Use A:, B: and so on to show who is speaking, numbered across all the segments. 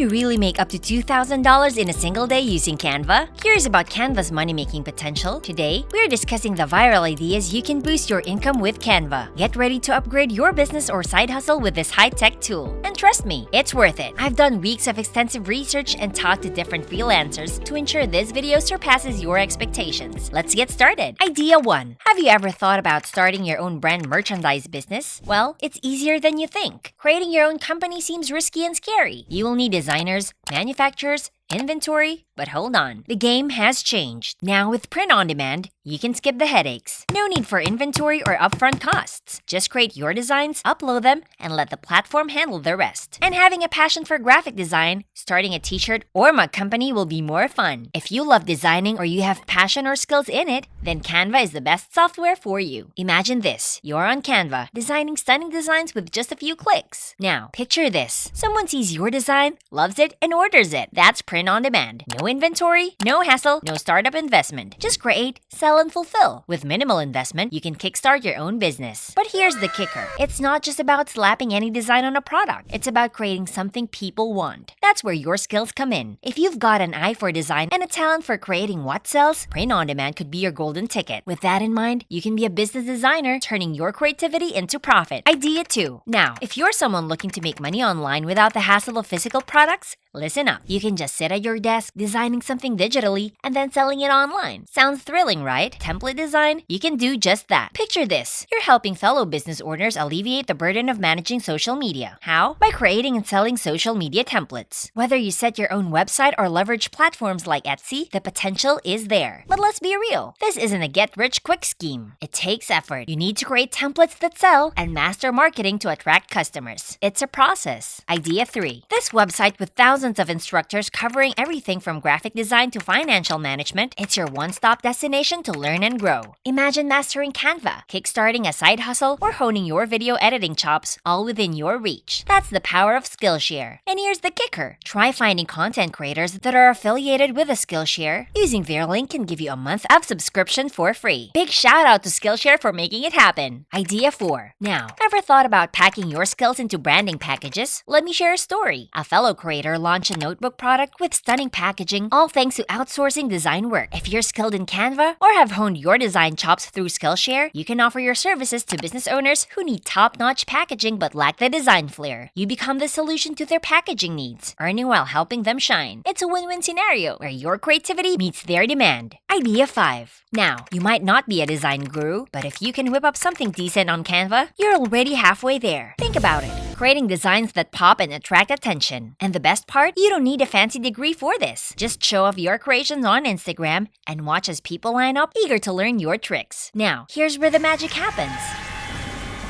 A: you really make up to $2,000 in a single day using Canva? Curious about Canva's money-making potential? Today, we're discussing the viral ideas you can boost your income with Canva. Get ready to upgrade your business or side hustle with this high-tech tool. And trust me, it's worth it. I've done weeks of extensive research and talked to different freelancers to ensure this video surpasses your expectations. Let's get started. Idea 1. Have you ever thought about starting your own brand merchandise business? Well, it's easier than you think. Creating your own company seems risky and scary. You will need designers, manufacturers, inventory, but hold on. The game has changed. Now with print on demand, you can skip the headaches. No need for inventory or upfront costs. Just create your designs, upload them, and let the platform handle the rest. And having a passion for graphic design, starting a t-shirt or mug company will be more fun. If you love designing or you have passion or skills in it, then Canva is the best software for you. Imagine this. You're on Canva, designing stunning designs with just a few clicks. Now, picture this. Someone sees your design, loves it, and orders it. That's print on demand. No inventory, no hassle, no startup investment. Just create, sell, and fulfill. With minimal investment, you can kickstart your own business. But here's the kicker. It's not just about slapping any design on a product. It's about creating something people want. That's where your skills come in. If you've got an eye for design and a talent for creating what sells, print on demand could be your golden ticket. With that in mind, you can be a business designer, turning your creativity into profit. Idea 2. Now, if you're someone looking to make money online without the hassle of physical products, listen up. You can just sit at your desk, designing something digitally, and then selling it online. Sounds thrilling, right? Template design? You can do just that. Picture this. You're helping fellow business owners alleviate the burden of managing social media. How? By creating and selling social media templates. Whether you set your own website or leverage platforms like Etsy, the potential is there. But let's be real. This isn't a get-rich-quick scheme. It takes effort. You need to create templates that sell and master marketing to attract customers. It's a process. Idea 3. This website with thousands of instructors covering everything from graphic design to financial management, it's your one-stop destination to learn and grow. Imagine mastering Canva, kickstarting a side hustle, or honing your video editing chops, all within your reach. That's the power of Skillshare. And here's the kicker. Try finding content creators that are affiliated with a Skillshare. Using their link can give you a month of subscription for free. Big shout out to Skillshare for making it happen. Idea 4. Now, ever thought about packing your skills into branding packages? Let me share a story. A fellow creator launched a notebook product with stunning packaging, all thanks to outsourcing design work. If you're skilled in Canva or have honed your design chops through Skillshare, you can offer your services to business owners who need top-notch packaging but lack the design flair. You become the solution to their packaging needs, earning while helping them shine. It's a win-win scenario where your creativity meets their demand. Idea 5. Now, you might not be a design guru, but if you can whip up something decent on Canva, you're already halfway there. Think about it. Creating designs that pop and attract attention. And the best part, you don't need a fancy degree for this. Just show off your creations on Instagram and watch as people line up eager to learn your tricks. Now, here's where the magic happens.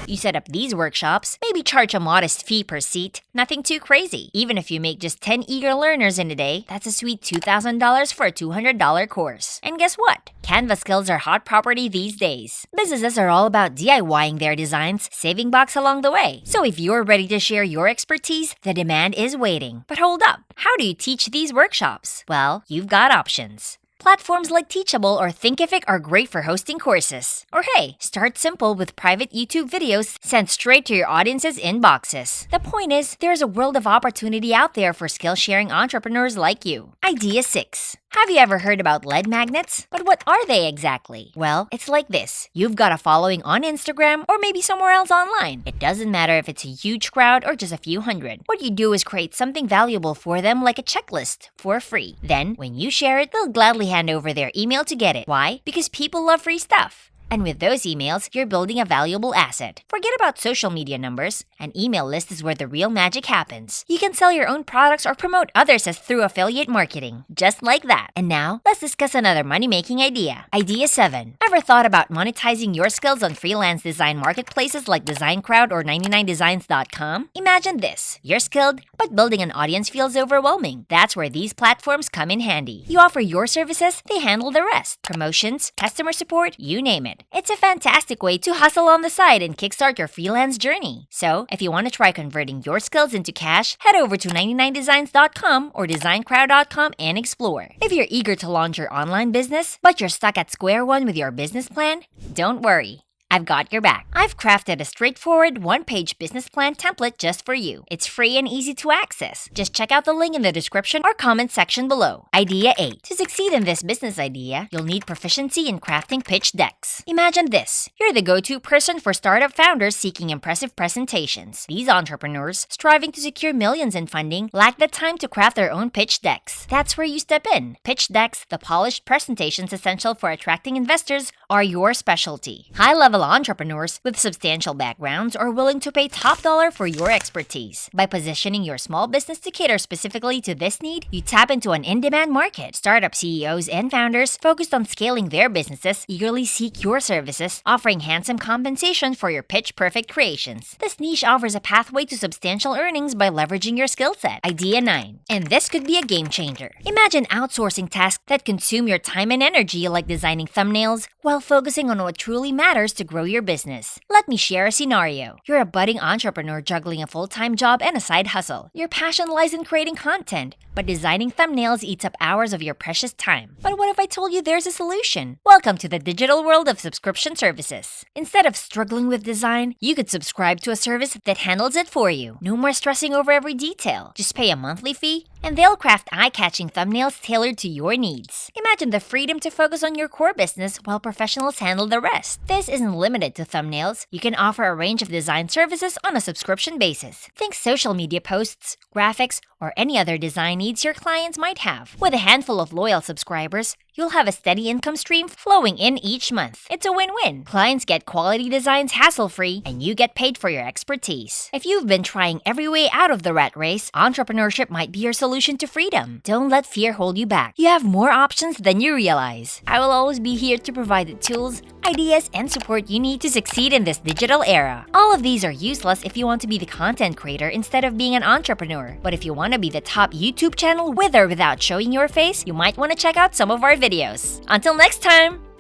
A: You set up these workshops, maybe charge a modest fee per seat. Nothing too crazy. Even if you make just 10 eager learners in a day, that's a sweet $2,000 for a $200 course. And guess what? Canva skills are hot property these days. Businesses are all about DIYing their designs, saving bucks along the way. So if you're ready to share your expertise, the demand is waiting. But hold up, how do you teach these workshops? Well, you've got options. Platforms like Teachable or Thinkific are great for hosting courses. Or hey, start simple with private YouTube videos sent straight to your audience's inboxes. The point is, there's a world of opportunity out there for skill-sharing entrepreneurs like you. Idea 6. Have you ever heard about lead magnets? But what are they exactly? Well, it's like this. You've got a following on Instagram or maybe somewhere else online. It doesn't matter if it's a huge crowd or just a few hundred. What you do is create something valuable for them like a checklist for free. Then, when you share it, they'll gladly hand over their email to get it. Why? Because people love free stuff. And with those emails, you're building a valuable asset. Forget about social media numbers. An email list is where the real magic happens. You can sell your own products or promote others as through affiliate marketing. Just like that. And now, let's discuss another money-making idea. Idea 7. Ever thought about monetizing your skills on freelance design marketplaces like DesignCrowd or 99designs.com? Imagine this. You're skilled, but building an audience feels overwhelming. That's where these platforms come in handy. You offer your services, they handle the rest. Promotions, customer support, you name it. It's a fantastic way to hustle on the side and kickstart your freelance journey. So, if you want to try converting your skills into cash, head over to 99designs.com or designcrowd.com and explore. If you're eager to launch your online business, but you're stuck at square one with your business plan, don't worry. I've got your back. I've crafted a straightforward one-page business plan template just for you. It's free and easy to access. Just check out the link in the description or comment section below. Idea 8. To succeed in this business idea, you'll need proficiency in crafting pitch decks. Imagine this. You're the go-to person for startup founders seeking impressive presentations. These entrepreneurs, striving to secure millions in funding, lack the time to craft their own pitch decks. That's where you step in. Pitch decks, the polished presentations essential for attracting investors, are your specialty. High-level entrepreneurs with substantial backgrounds are willing to pay top dollar for your expertise. By positioning your small business to cater specifically to this need, you tap into an in-demand market. Startup CEOs and founders focused on scaling their businesses eagerly seek your services, offering handsome compensation for your pitch-perfect creations. This niche offers a pathway to substantial earnings by leveraging your skill set. Idea 9. And this could be a game changer. Imagine outsourcing tasks that consume your time and energy, like designing thumbnails, while focusing on what truly matters to grow your business. Let me share a scenario. You're a budding entrepreneur juggling a full-time job and a side hustle. Your passion lies in creating content, but designing thumbnails eats up hours of your precious time. But what if I told you there's a solution? Welcome to the digital world of subscription services. Instead of struggling with design, you could subscribe to a service that handles it for you. No more stressing over every detail. Just pay a monthly fee, and they'll craft eye-catching thumbnails tailored to your needs. Imagine the freedom to focus on your core business while professionals handle the rest. This isn't limited to thumbnails. You can offer a range of design services on a subscription basis. Think social media posts, graphics, or any other design needs your clients might have. With a handful of loyal subscribers, you'll have a steady income stream flowing in each month. It's a win-win. Clients get quality designs hassle-free, and you get paid for your expertise. If you've been trying every way out of the rat race, entrepreneurship might be your solution to freedom. Don't let fear hold you back. You have more options than you realize. I will always be here to provide the tools, ideas, and support you need to succeed in this digital era. All of these are useless if you want to be the content creator instead of being an entrepreneur. But if you want to be the top YouTube channel with or without showing your face, you might want to check out some of our videos. Until next time!